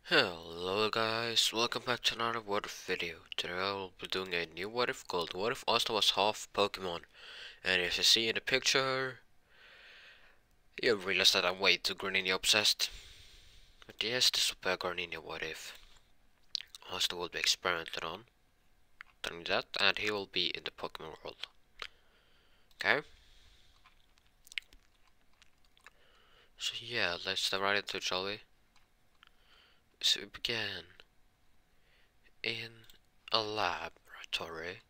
Hello guys, welcome back to another what if video. Today I will be doing a new what if called What If Asta Was Half Pokemon. And as you see in the picture, you realize that I'm way too Greninja obsessed. But yes, this will be a Greninja what if. Asta will be experimented on, doing that, and he will be in the Pokemon world. Okay? So yeah, let's dive right into it, shall we? So we begin in a laboratory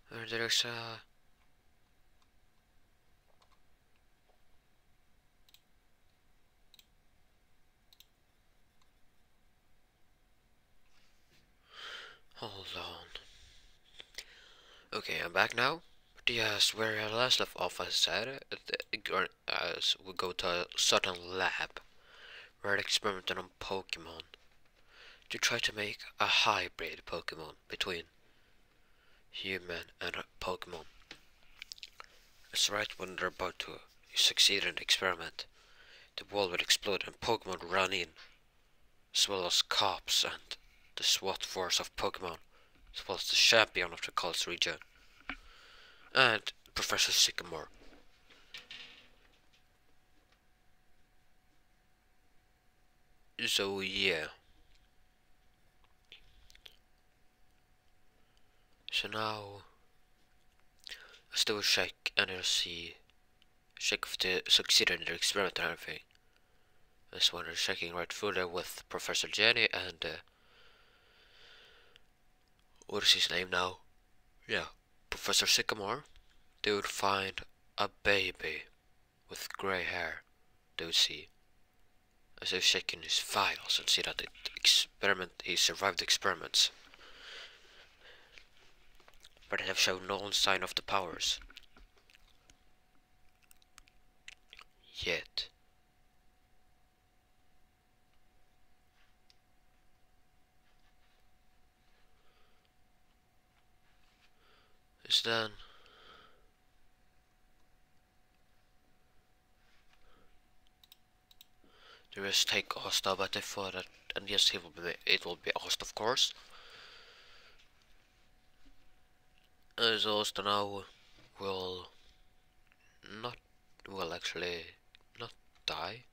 where there's a hold on. Okay, I'm back now. Yes, where I last left off, I said, as we go to a certain lab where they experimented on Pokemon to try to make a hybrid Pokemon between human and a Pokemon. It's right when they're about to succeed in the experiment, the wall would explode and Pokemon would run in, as well as cops and the SWAT force of Pokemon, as well as the champion of the Cults region, and Professor Sycamore. So yeah. So now, let's do a check and I'll see, check if they succeeded in their experiment and everything. This one is checking right through there with Professor Jenny and, what is his name now? Yeah, Professor Sycamore. They would find a baby with grey hair, they would see. As they're checking his files and see that he survived the experiments. But they have shown no sign of the powers. Yet. It's then there is take Asta, but I thought that, and yes, it will be Asta, of course. As Asta now will not, will actually not die.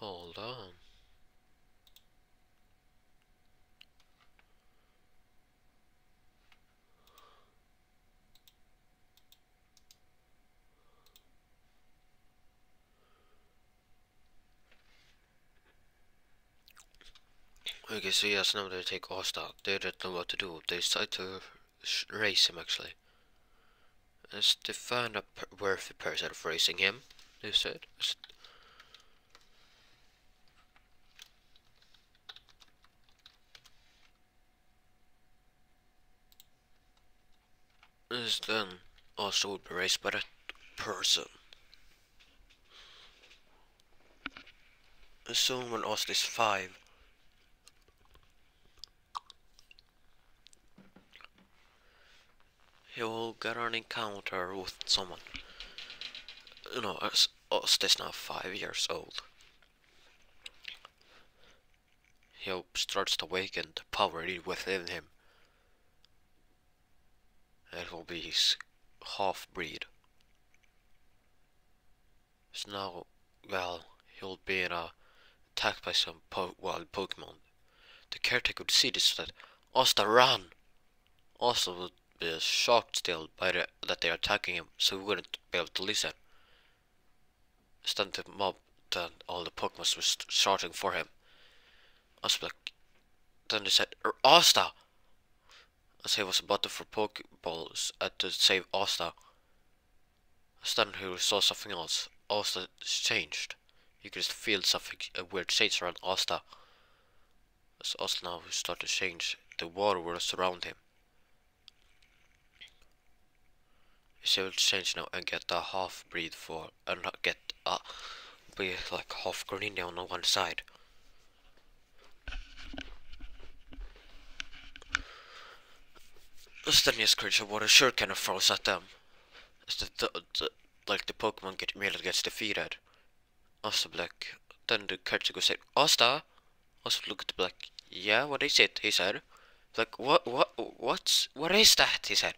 Hold on. Okay, so yes, now they take Asta. They don't know what to do. They decide to race him actually. As they find a worthy person of racing him, they said. As then Asta would be raced by that person. As soon when Asta is 5, he will get an encounter with someone. You know, as Asta is now 5 years old. He starts to awaken the power within him. It will be his half-breed. So now, well, he'll be attacked by some wild Pokemon. The caretaker would see this so that Asta ran. Asta would be shocked still by that they're attacking him, so he wouldn't be able to listen. Then the mob, then all the Pokemon were shouting for him. Asta like, then they said, Asta! As he was about to throw Pokeballs to save Asta. Then he saw something else. Asta changed. You could just feel something, a weird change around Asta. As Asta now started to change, the water was around him. He's able to change now and get a half-breed for, and get be like half Greninja on one side. Stenius creature of water sure kind of throws at them. As like the Pokemon immediately gets defeated. Asta Black. Then the character goes said, Asta? Asta looked at the Black. Yeah, what is it? He said. Like, what is that? He said.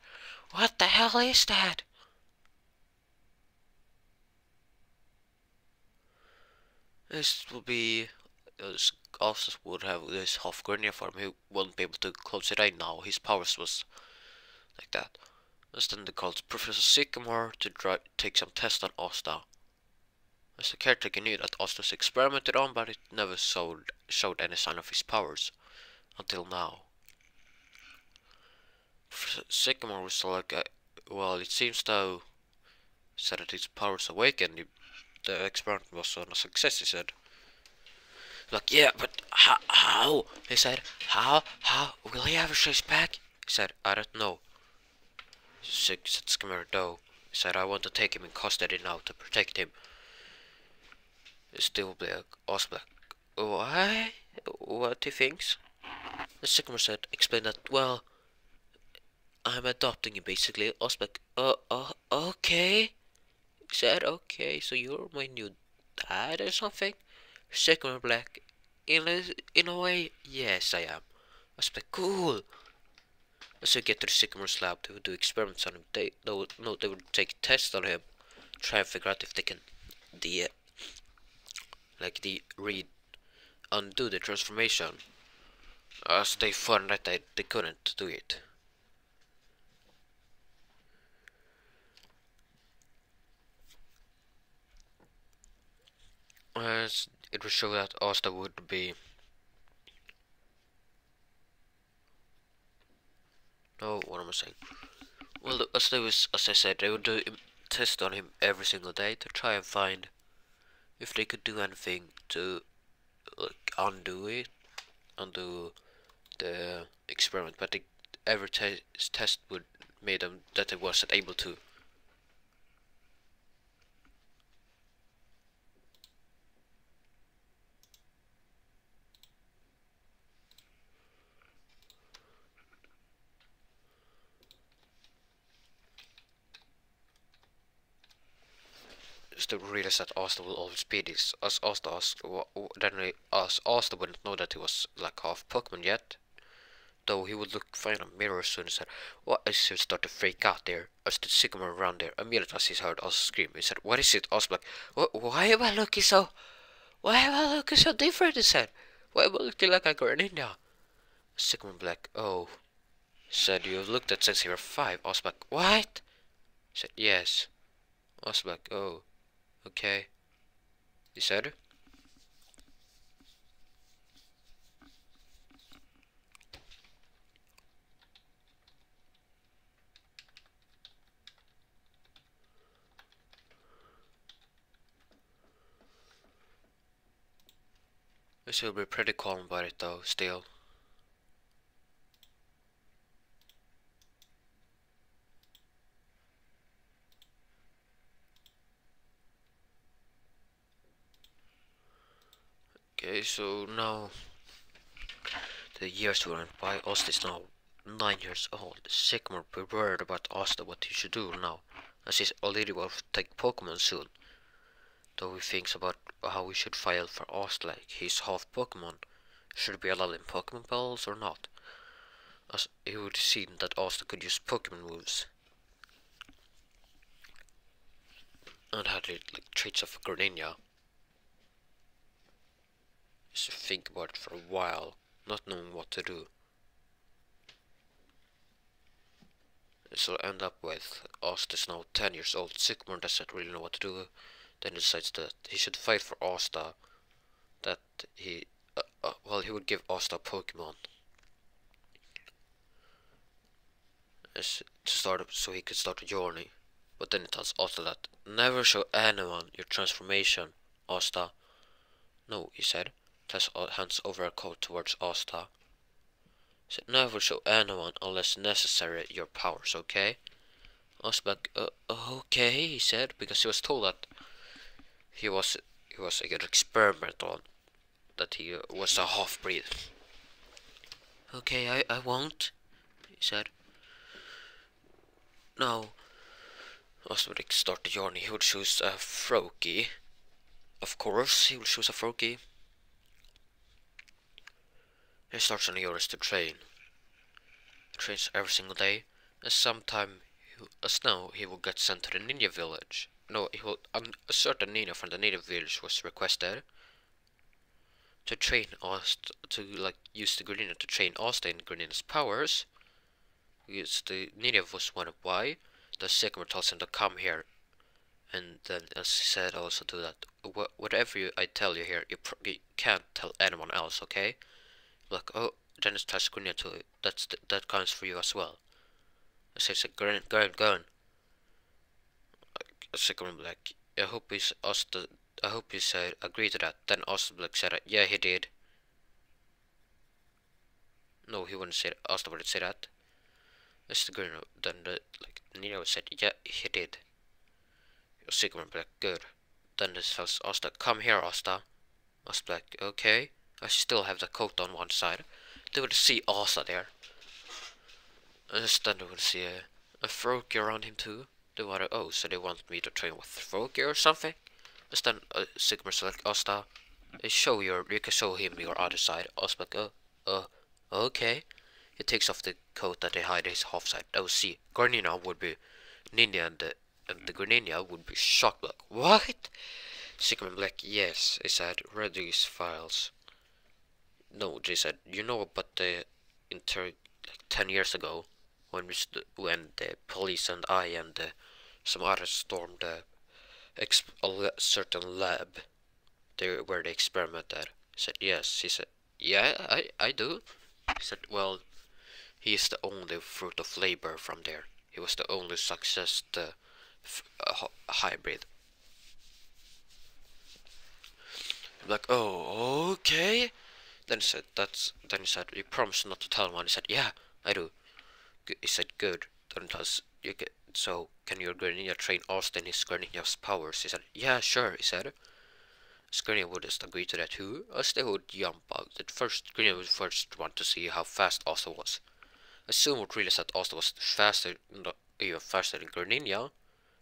What the hell is that? This will be. Asta would have this half Gurnia form. He won't be able to close it eye now. His powers was like that. Then they called Professor Sycamore to take some tests on Asta. As the caretaker knew that Asta was experimented on, but it never showed any sign of his powers until now. Professor Sycamore was like, well, it seems though, said that his powers awakened. The experiment was a success, he said. Like, yeah, but how? He said, how? Will he ever chase back? He said, I don't know. Said Sycamore though. He said, I want to take him in custody now to protect him. Still Black, Osblack. Why? What he thinks? The Sycamore said, explained that, well, I'm adopting him basically. Osblack, okay. He said, okay, so you're my new dad or something? Sycamore Black, in a way, yes I am. Osblack, cool. As we get to the Sycamore's lab, they would do experiments on him. They would take tests on him, try and figure out if they can undo the transformation. As they found that they couldn't do it. As it would show that Asta would be. No, what am I saying? Well, as I said, they would do tests on him every single day to try and find if they could do anything to undo the experiment. But every test would made them that they wasn't able to. To realize that Asta will always be this. As Asta asked, as Asta wouldn't know that he was like half Pokemon yet. Though he would look fine in a mirror soon and said, what is he start to freak out there? As the Sycamore around there, immediately as he heard Asta scream, he said, what is it? Asta like, why am I looking so different? He said, why am I looking like a Greninja? Sycamore Black, oh, said, you've looked at since you were 5. Asta Black, what? He said, yes. Asta Black, oh. Okay, he said. I should be pretty calm about it though, still. Okay, so now the years went by. Asta is now 9 years old. Sycamore be worried about Asta what he should do now, as he's already will take Pokemon soon. Though he thinks about how he should file for Asta, like he's half Pokemon. Should be allowed in Pokemon battles or not? As he would see that Asta could use Pokemon moves and had like traits of a Greninja. To think about it for a while, not knowing what to do. This will end up with Asta's now 10 years old. Sycamore doesn't really know what to do. Then he decides that he should fight for Asta. That he, he would give Asta a Pokemon. So he could start a journey. But then it tells Asta that never show anyone your transformation, Asta. No, he said. Tess hands over a coat towards Asta. He said, never show anyone unless necessary your powers, okay? Asta like, okay, he said, because he was told that he was like an experiment on, that he was a half-breed. Okay, I won't, he said. Now, as would start the journey, he would choose a Froakie. Of course, he will choose a Froakie. He starts on the orders to train. He trains every single day, and sometime, as now, he will get sent to the ninja village. No, he will. A certain ninja from the native village was requested to train Asta, to use the Greninja to train Asta in Greninja's powers. Because the ninja was wondering why. The Sycamore tells him to come here, and then as he said also to that, whatever I tell you here, you can't tell anyone else, okay? Like, oh, Dennis tells Greninja to that counts for you as well. I said, go on. Sycamore like, I hope he's Asta. I hope he said agree to that. Then Asta said, yeah, he did. No, he wouldn't say that. Asta wouldn't say that. Mr. Green, then Nino said, yeah, he did. Sycamore Black, good. Then this tells Asta, come here, Asta. Asta Black, okay. I still have the coat on one side. They would see Asta there. And then they would see a Froakie around him too. They wanted, oh, so they want me to train with Froakie or something? And then Sycamore's like, Asta, you can show him your other side. Asta Black, okay. He takes off the coat that they hide his half side. Oh, see, Greninja would be Ninja, and the Greninja would be shocked. Like, what? Sycamore Black, yes, he said, read these files. No, they said, you know about the 10 years ago, when the police and I and some others stormed a certain lab there where they experimented. He said, yes. He said, yeah, I do. He said, well, he is the only fruit of labor from there. He was the only success hybrid. I'm like, oh, okay. Then he said, you promised not to tell anyone. He said, yeah, I do. He said, good. Then so can your Greninja train Asta in his Greninja's powers? He said, yeah, sure. He said. Greninja would just agree to that too, as they would jump out. At first, Greninja would first want to see how fast Asta was. I soon would realize that Asta was even faster than Greninja,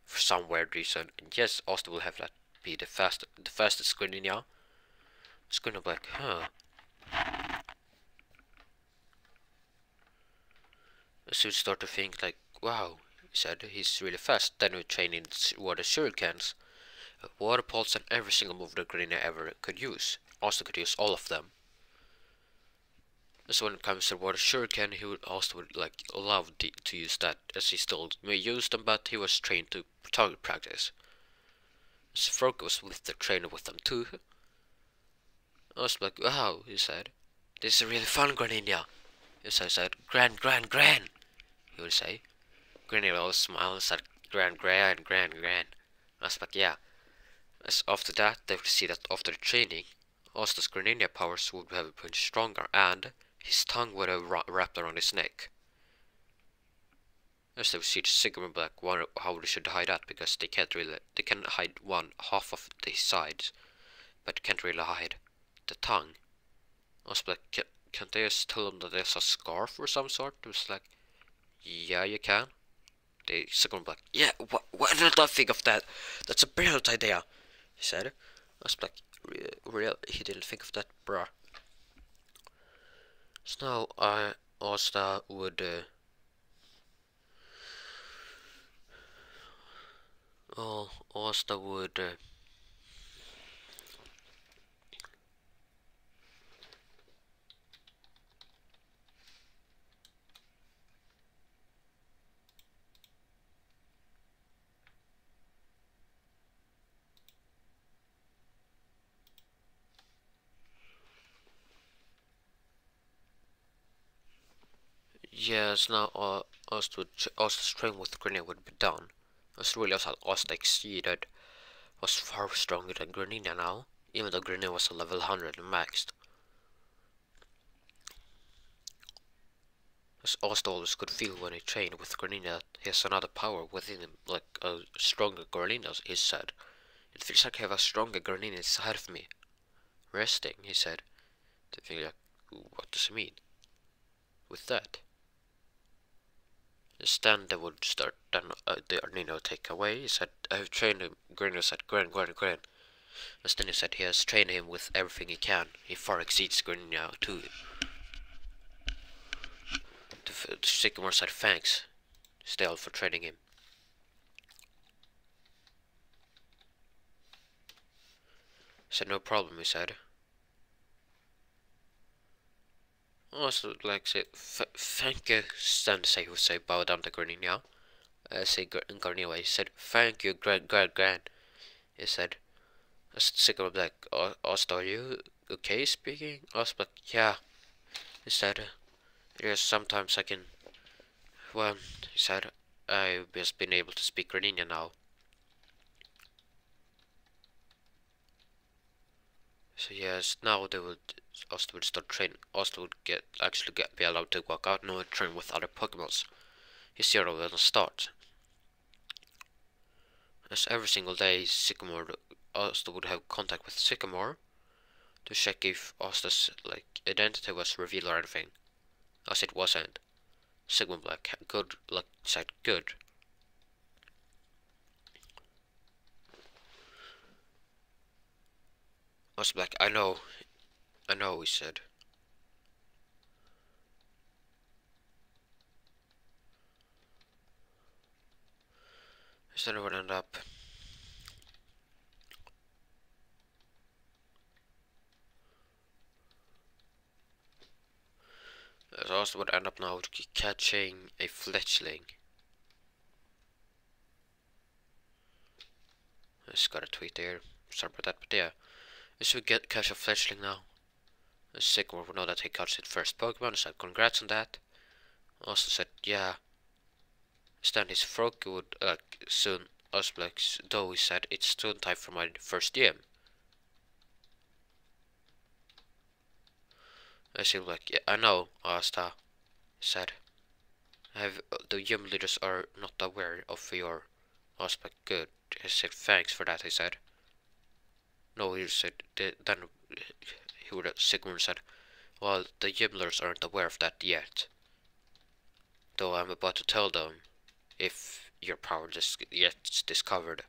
for some weird reason. And yes, Asta will have that be the fastest Greninja. It's gonna be like, huh. So you start to think like, wow, he said, he's really fast. Then we train in water shurikens, water pulse, and every single move that Greninja ever could use. Asta could use all of them. So when it comes to water shuriken, he would also love to use that, as he still may use them, but he was trained to target practice. So Froakie was with the trainer with them too. I was like, wow, he said, this is really fun, Greninja. Yes, I said, Gran. He would say. Greninja always smiled and said, Gran. I was like, yeah. As after that, they would see that after the training, Asta's Greninja powers would have been stronger, and his tongue would have wrapped around his neck. As they would see the Sycamore Black wonder how they should hide that, because they can hide half of the sides, but can't really hide the tongue. I was like, can't they just tell them that there's a scarf or some sort? It was like, yeah, you can. The Sycamore Black, yeah, why did I think of that? That's a brilliant idea, he said. I was like, real, he didn't think of that, bruh. So now, Asta would, Asta would, yes, now, Asta's training with Greninja would be done. As really as Asta exceeded, was far stronger than Greninja now, even though Greninja was a level 100 and maxed. As Asta always could feel when he trained with Greninja, he has another power within him, like a stronger Greninja, he said. It feels like I have a stronger Greninja inside of me. Resting, he said. Thinking like, what does he mean with that? Then they would start, then the Nino take away. He said, I've trained him. Grino said, Grin. And then he said he has trained him with everything he can. He far exceeds Grin now, too. The Sycamore said, thanks, still, for training him. He said, no problem, he said. Also, like, say, thank you, Sensei, who say, bow down to Grin now. Say, Garnier, he said, thank you, Gran. He said, Sycamore like, Asta, are you okay speaking? Asta like, yeah. He said, yes, sometimes I can, well, he said, I've just been able to speak Graninia now. So yes, now they would, Asta would start training. Asta would be allowed to walk out and train with other Pokémons. His year will start. As every single day, Asta would have contact with Sycamore to check if Asta's identity was revealed or anything. As it wasn't. Sycamore said good. Asta Black, I know, he said. Instead it would end up Asta would end up now catching a fletchling. I just got a tweet there. Sorry about that, but yeah. This would catch a fletchling now. Sycamore would know that he caught his first Pokemon, said congrats on that. Also said, yeah. Then his Froakie would soon Osblex, though he said it's soon time for my first gym. I said like, yeah, I know, Asta said. The gym leaders are not aware of your aspect. Good. I said thanks for that, he said. No, he said, then he would Sigmund said, well, the gym leaders aren't aware of that yet. Though I'm about to tell them if your power gets discovered.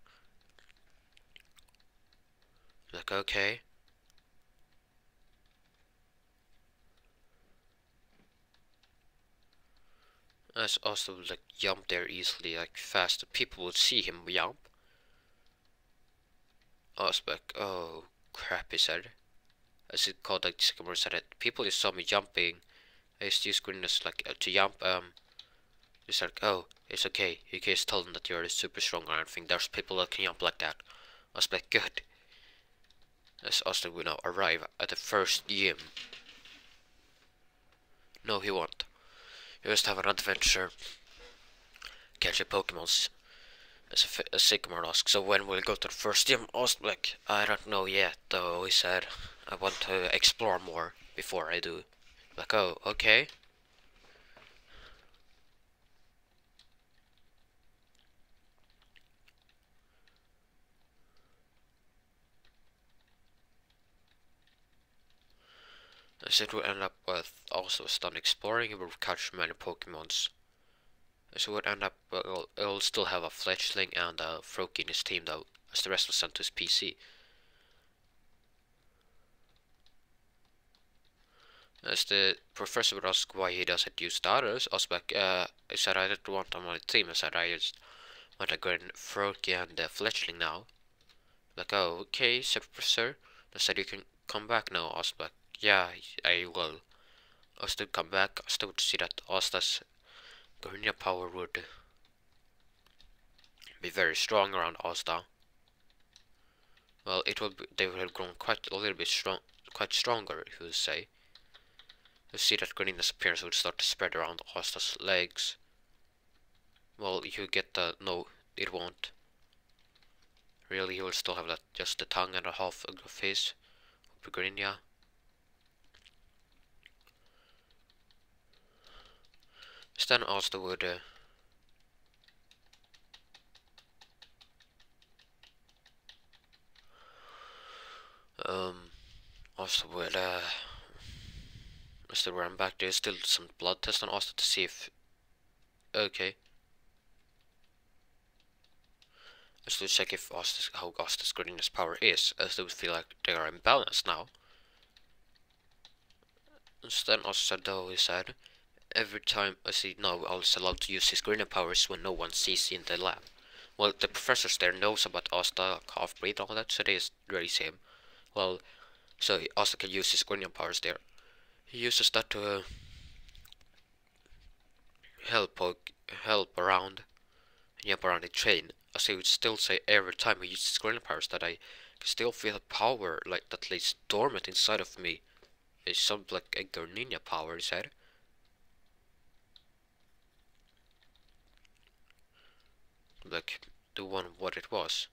Like, okay. As also like jump there easily, like fast. People would see him jump. Osbeck, oh crap, he said. As it called like Sycamore said it. People just saw me jumping. I used to use greenness to jump. Just like, oh, it's okay. You can just tell them that you're super strong or anything. There's people that can jump like that. Osbeck, good. As Austin will now arrive at the first gym. No, he won't. He must have an adventure. Catch a Pokemons. As a Sycamore asks, so when will we go to the first gym? Osbeck, I don't know yet, though, he said. I want to explore more before I do. Like, oh, okay. As it will end up with also stun exploring, it will catch many Pokemons. As it would end up, well, it'll still have a Fletchling and a Froakie in his team though, as the rest was sent to his PC. As the professor would ask why he doesn't use the others, Osbeck, I said I didn't want them on my team, I said I just want to go in Froakie and Fletchling now. Like, oh, okay, said Professor. I said you can come back now, Osbeck. Yeah, I will. I still come back. I still would see that Asta's Garnia power would be very strong around Asta. Well, they would have grown quite a little bit quite stronger, if you would say. You see that Garnia's appearance would start to spread around Asta's legs. Well, you get the no, it won't. Really, he will still have that just the tongue and a half of the face of Garnia. Then Asta would Asta would as they ran back, there's still some blood test on Asta to see if okay. Just to check if how Asta's Gardenia's power is, as they would feel like they are imbalanced now. Instead, Asta though he said, every time I see no, I was allowed to use his Gardenia powers when no one sees in the lab. Well, the professors there knows about Asta, cough, breathe, all that, so they release him. Well, so Asta can use his Gardenia powers there. He uses that to help help around, jump around the train. As he would still say every time he uses Gardenia powers that I can still feel a power like that lays dormant inside of me. It's something like a Gardenia power, he said. Like the one what it was.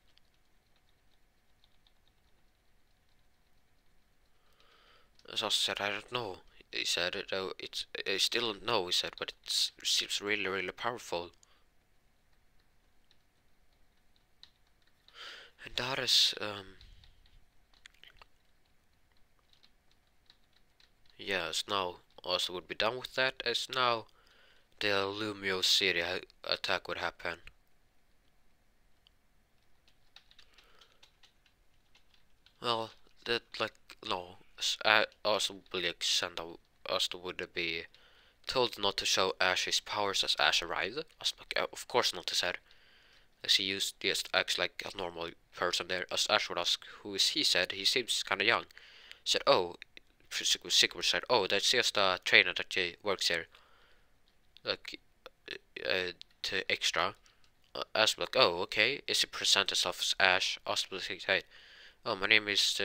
As I said, I don't know. He said, though it's I still don't know. He said, but it seems really, really powerful. And that is yes. Now also would be done with that. As now the Lumio City attack would happen. Well, that like no. I also believe Santa also would be told not to show Ash his powers as Ash arrived. As of course not, he said. As he used just acts like a normal person there. As Ash would ask who is he, said he seems kinda young. Said, oh, Sigurd said, oh, that's just a trainer that works here. Like, to extra. Ash like, oh, okay. Is he present himself as Ash? Ash like, hey, oh, my name is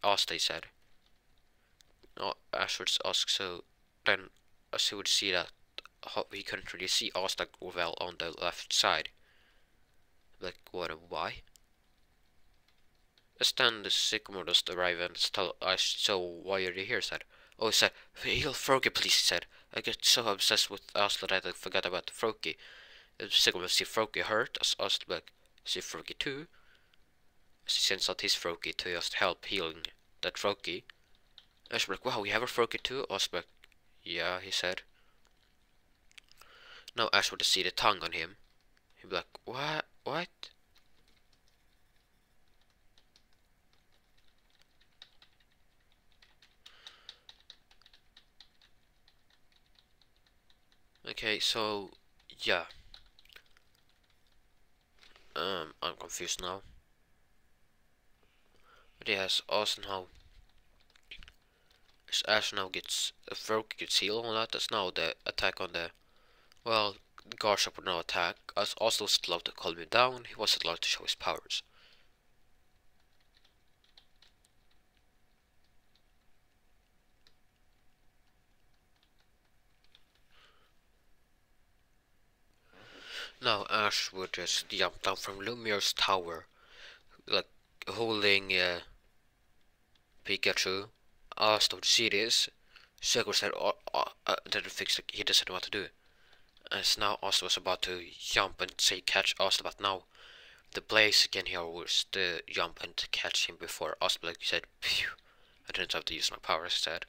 Asta, he said. Oh, Ash would ask, so then as he would see that he couldn't really see Asta well on the left side. Like, what and why? As then the Sycamore just arrived and tell Ash, so why are you here, said. Oh, he said, heal Froakie, please, he said. I get so obsessed with Asta that I forgot about Froakie. Sycamore see Froakie hurt, as Asta like, see Froakie too. As he sends out his Froakie to just help healing that Froakie. Ash like, wow, we have a Froakie too? Asta like, yeah, he said. Now Ash would see the tongue on him. He'd be like, what? What? Okay, so yeah. I'm confused now. But yes, also now Ash now gets a Froakie gets healed on that. That's now the attack on the well, Garshop would now attack. As also was allowed to calm him down, he wasn't allowed to show his powers. Now Ash would just jump down from Lumio's tower, like holding Pikachu. Asta would see this. Sigurd said, that fix he doesn't know what to do. As now Asta was about to jump and say catch Asta, but now the Blaze again here was to jump and to catch him before Asta like said, phew, I didn't have to use my powers instead.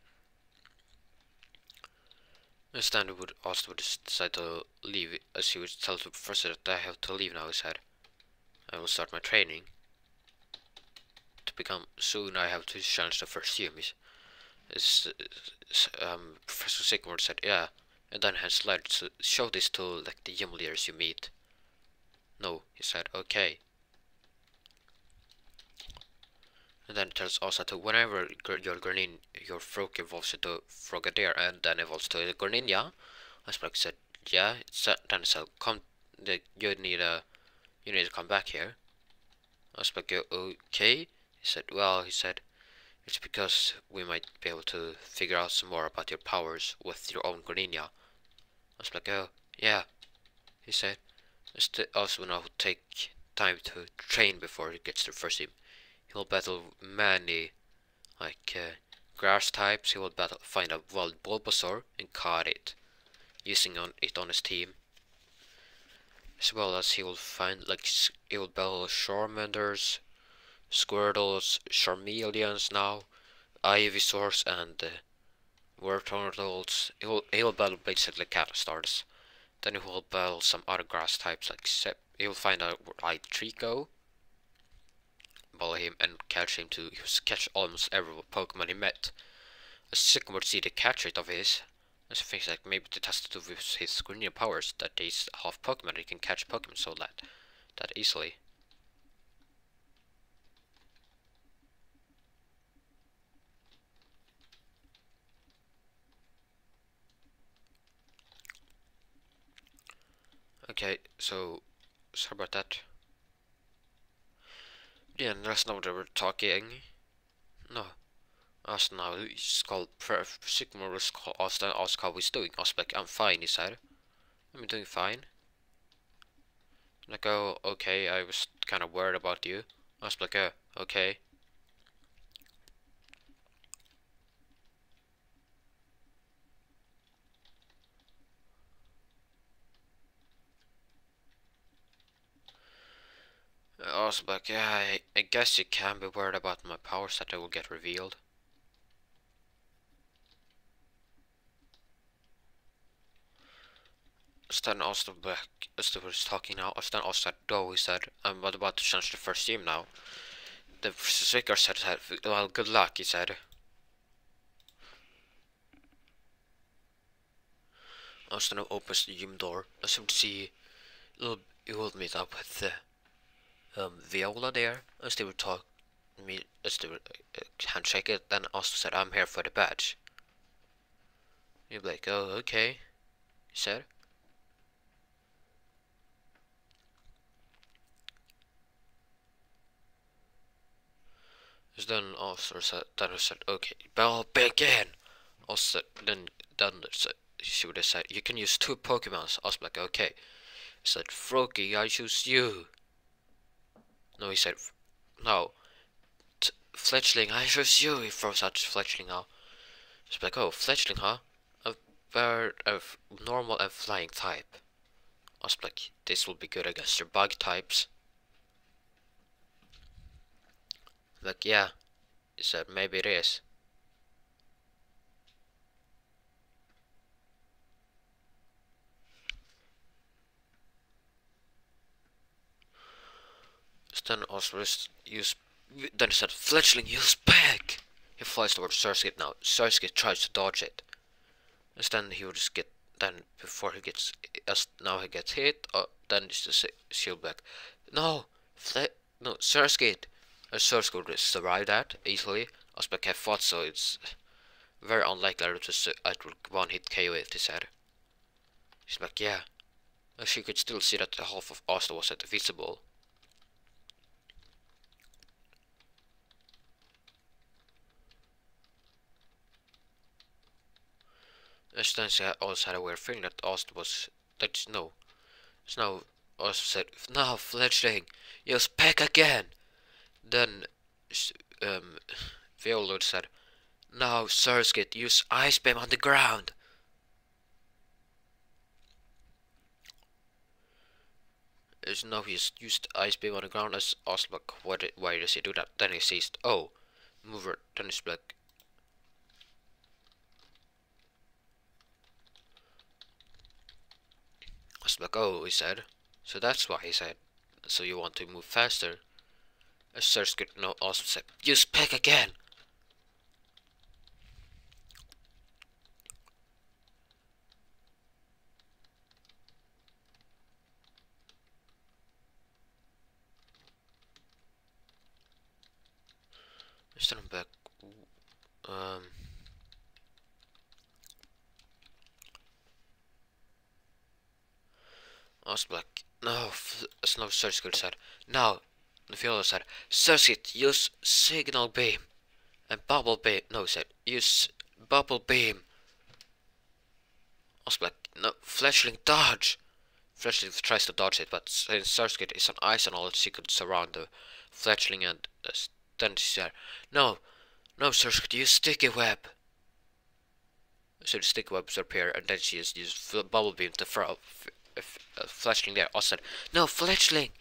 Instead would Asta would decide to leave, as he would tell the professor that I have to leave now, he said. I will start my training. To become soon I have to challenge the first humans. Professor Sigmund said, yeah, and then had slides to show this to like the gym leaders you meet. No, he said, okay. And then it tells also to whenever your Frog evolves into Frogadier and then evolves to a Greninja. Aspect said, yeah, then it said, come, you need to come back here. Aspect, okay. He said, well, he said, it's because we might be able to figure out some more about your powers with your own Greninja. I was like, oh, yeah, he said. Also now take time to train before he gets to first team. He'll battle many, like, grass types. He will find a wild Bulbasaur and caught it, using it on his team. As well as he will find, like, he will battle Charmanders, Squirtles, Charmeleons now, Ivysaurs and Wartortles. He'll battle basically Catastars. Then he will battle some other grass types like he will find out where Trico, battle him and catch him to catch almost every Pokemon he met. A Sycamore Seed a catch rate of his. There's things like maybe it has to do with his Greninja powers that he's half Pokemon, he can catch Pokemon so that easily. Okay, so sorry about that. Yeah, and that's not what they were talking. No. Asta now, he's called Sycamore was called Asta and asked how he's doing. I was like, I'm fine, he said. I'm doing fine. Like, oh, okay, I was kind of worried about you. I was like, okay. I was like, yeah, I guess you can be worried about my powers that they will get revealed. Stan also back as they were talking now. Stan also said, "Go," he said. I'm about to change the first team now. The speaker said, "Well, good luck," he said. Stan opens the gym door. As you can see, he will meet up with Viola there. As they were as they were handshake it. Then also said, "I'm here for the badge." You'd be like, "Oh, okay," he said. Then also said, "Okay, bell begin." Also, then she would have said, "You can use 2 Pokemons." I was like, "Okay." He said, "Froakie, I choose you." No, he said, "No, Fletchling, I choose you." He throws out Fletchling out. He's like, "Oh, Fletchling, huh? A bird of normal and flying type." I was like, "This will be good against your bug types." Like, yeah. He said, "Maybe it is." Then also use. Then he said, "Fletchling, use back." He flies towards Surskit now. Surskit tries to dodge it. Then he will just get. Then before he gets, as now he gets hit. Then it's just shield back. No, no, Surskit. Surskit will survive that easily. I was like, I thought so. It's very unlikely it will one hit KO it. He said. She's like, yeah. She could still see that the half of Asta was invisible. Then she also had a weird feeling that Asta was. That's no. Snow also said, "Now, Fledgling, use peck again." Then Viola said, "Now, Surskit, use Ice Beam on the ground." As now he's used Ice Beam on the ground. As Oslock, why does he do that? Then he sees, oh, mover. Then he's like, Oslock, oh, he said. So that's why he said. So you want to move faster? As Surskit no also said, use peck again. Instead I'm back. Um. I was like, no, Snow Surskit said, no. The Viola said, Surskit, use Signal Beam. And Bubble Beam, no, he said, use Bubble Beam. I was like, no, Fletchling, dodge. Fletchling tries to dodge it, but since Surskit is on ice and all, she could surround the Fletchling and then she said, no, no, Surskit, use Sticky Web. So the Sticky Webs appear, and then she used Bubble Beam to throw Fletchling there. I said, no, Fletchling,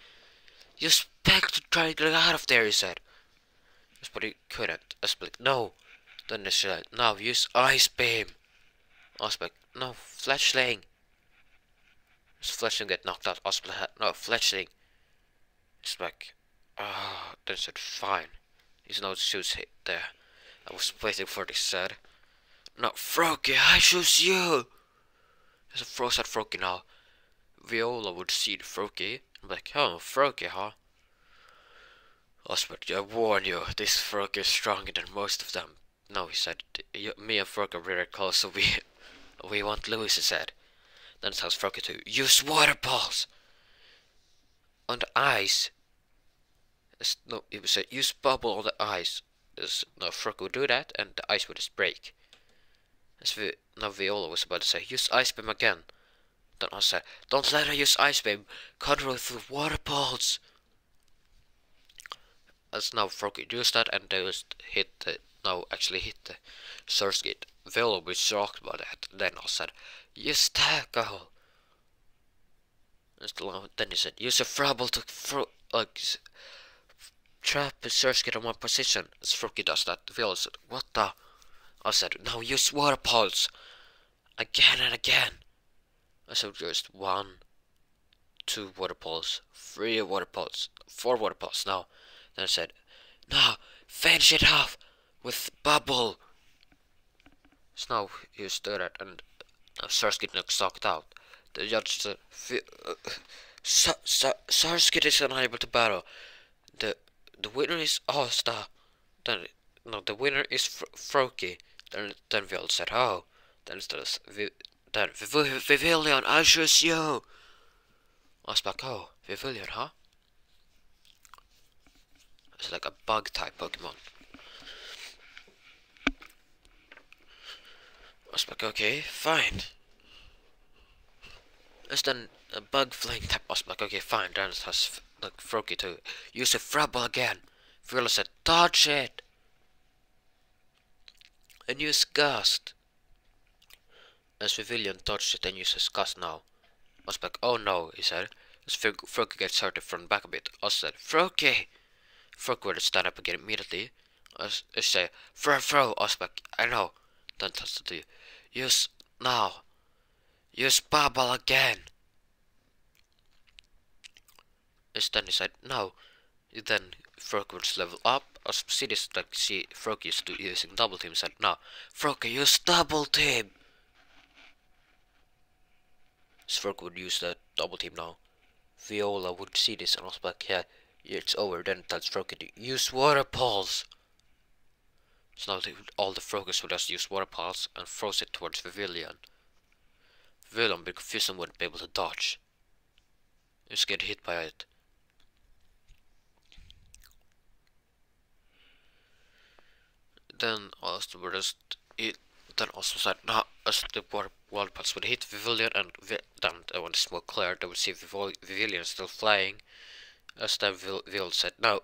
use Peck to try to get out of there, he said. But he couldn't. I was like, no. Then they said, no, use Ice Beam. I was like, no, Fletchling. Fletchling get knocked out. Hospital had no Fletchling. It's like, then I said fine. He's no shoes hit there. I was waiting for this said. No, Froggy, I choose you. There's a froze at Froggy now. Viola would see the Froggy. I'm like, oh, Froggy, huh? Osbert, I warn you, this Froggy is stronger than most of them. No, he said, me and Froggy are really close, so we won't lose, he said. Then it tells Froggy to use water balls. On the ice. No, he would say, use bubble on the ice. No, Froggy would do that, and the ice would just break. Now Viola was about to say, use Ice Beam again. Then I said, don't let her use Ice Beam. Control through water balls. As now Froggy used that, and they just hit the source gate. Viola was shocked by that. Then I said, use tackle. Then he said, use a frobble to trap the source gate in one position. As Froggy does that, Viola said, what the? I said, now use water pulse. Again and again. I said, just 1, 2 water pulse, 3 water pulse, 4 water pulse. Now, then I said, now finish it off with bubble. So now he used to do that, and Sars getting knocked out. The judge said, Sars is unable to battle. The winner is Asta. Then no, the winner is Froggy. Then Viola said, oh. Then it says, Vivilion, I'll choose you. I was like, oh, Vivilion, huh? It's like a bug type Pokemon. I was like, okay, fine. It's then a bug flying type. I was like, okay, fine. Then it has like Froggy to use a Frabble again. Viola said, dodge it. And use Gust. As Vivilion dodged it and uses Gust now. I was like, oh no, he said. As Froggy gets hurt from the back a bit. I said, Froggy! Froggy would stand up again immediately. I say, throw. I was like, I know. Then tells to use now. Use Bubble again. As then he said, no. Then Froggy would level up. I see this like Froggy is using double team. Said, no, Froggy, use double team. Froggy would use the double team now. Viola would see this and was like, yeah, it's over. Then it tells Froggy to use water pulse. So now all the Froggies would just use water pulse and throws it towards Vivilion. Vivilion, being confused and wouldn't be able to dodge. He was getting hit by it. Then also then also said, no, as the water pulse would hit Vivilion, and then when the smoke cleared, they would see Vivilion still flying. As then Vivilion said, no,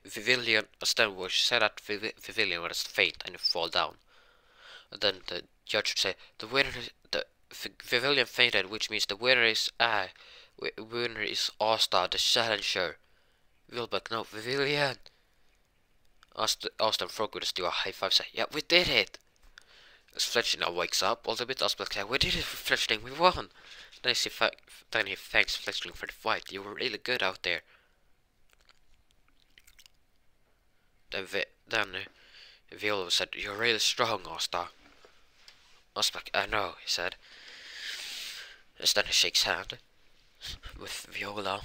Vivilion, as then we said that Vivilion was faint and fall down. And then the judge would say, the winner, the Vivilion fainted, which means the winner is Asta, the challenger. Vilbeck, no, Vivilion. Asta and Frog would just do a high five, say, yeah, we did it. As Fletchling now wakes up a little bit, Asta like, yeah, we did it, Fletchling, we won. Then he thanks Fletchling for the fight. You were really good out there. Then Viola said, you're really strong, Asta. Asta like, I know, he said. As then he shakes hand with Viola.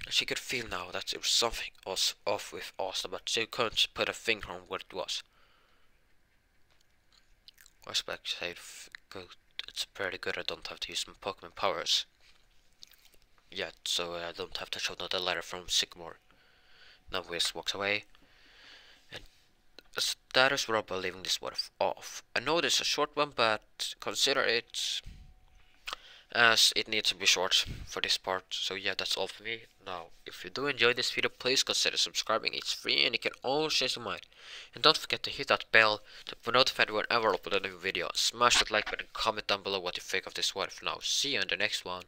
She could feel now that it was something was off with Asta, but she couldn't put a finger on what it was. I expect it's pretty good. I don't have to use my Pokemon powers yet, so I don't have to show another letter from Sycamore. Now Wiz walks away, and that is where I'm leaving this one off. I know this is a short one, but consider it as it needs to be short for this part. So yeah, that's all for me. Now, if you do enjoy this video, please consider subscribing. It's free and you can always change your mind. And don't forget to hit that bell to be notified whenever I upload a new video. Smash that like button, comment down below what you think of this one. For now, see you in the next one.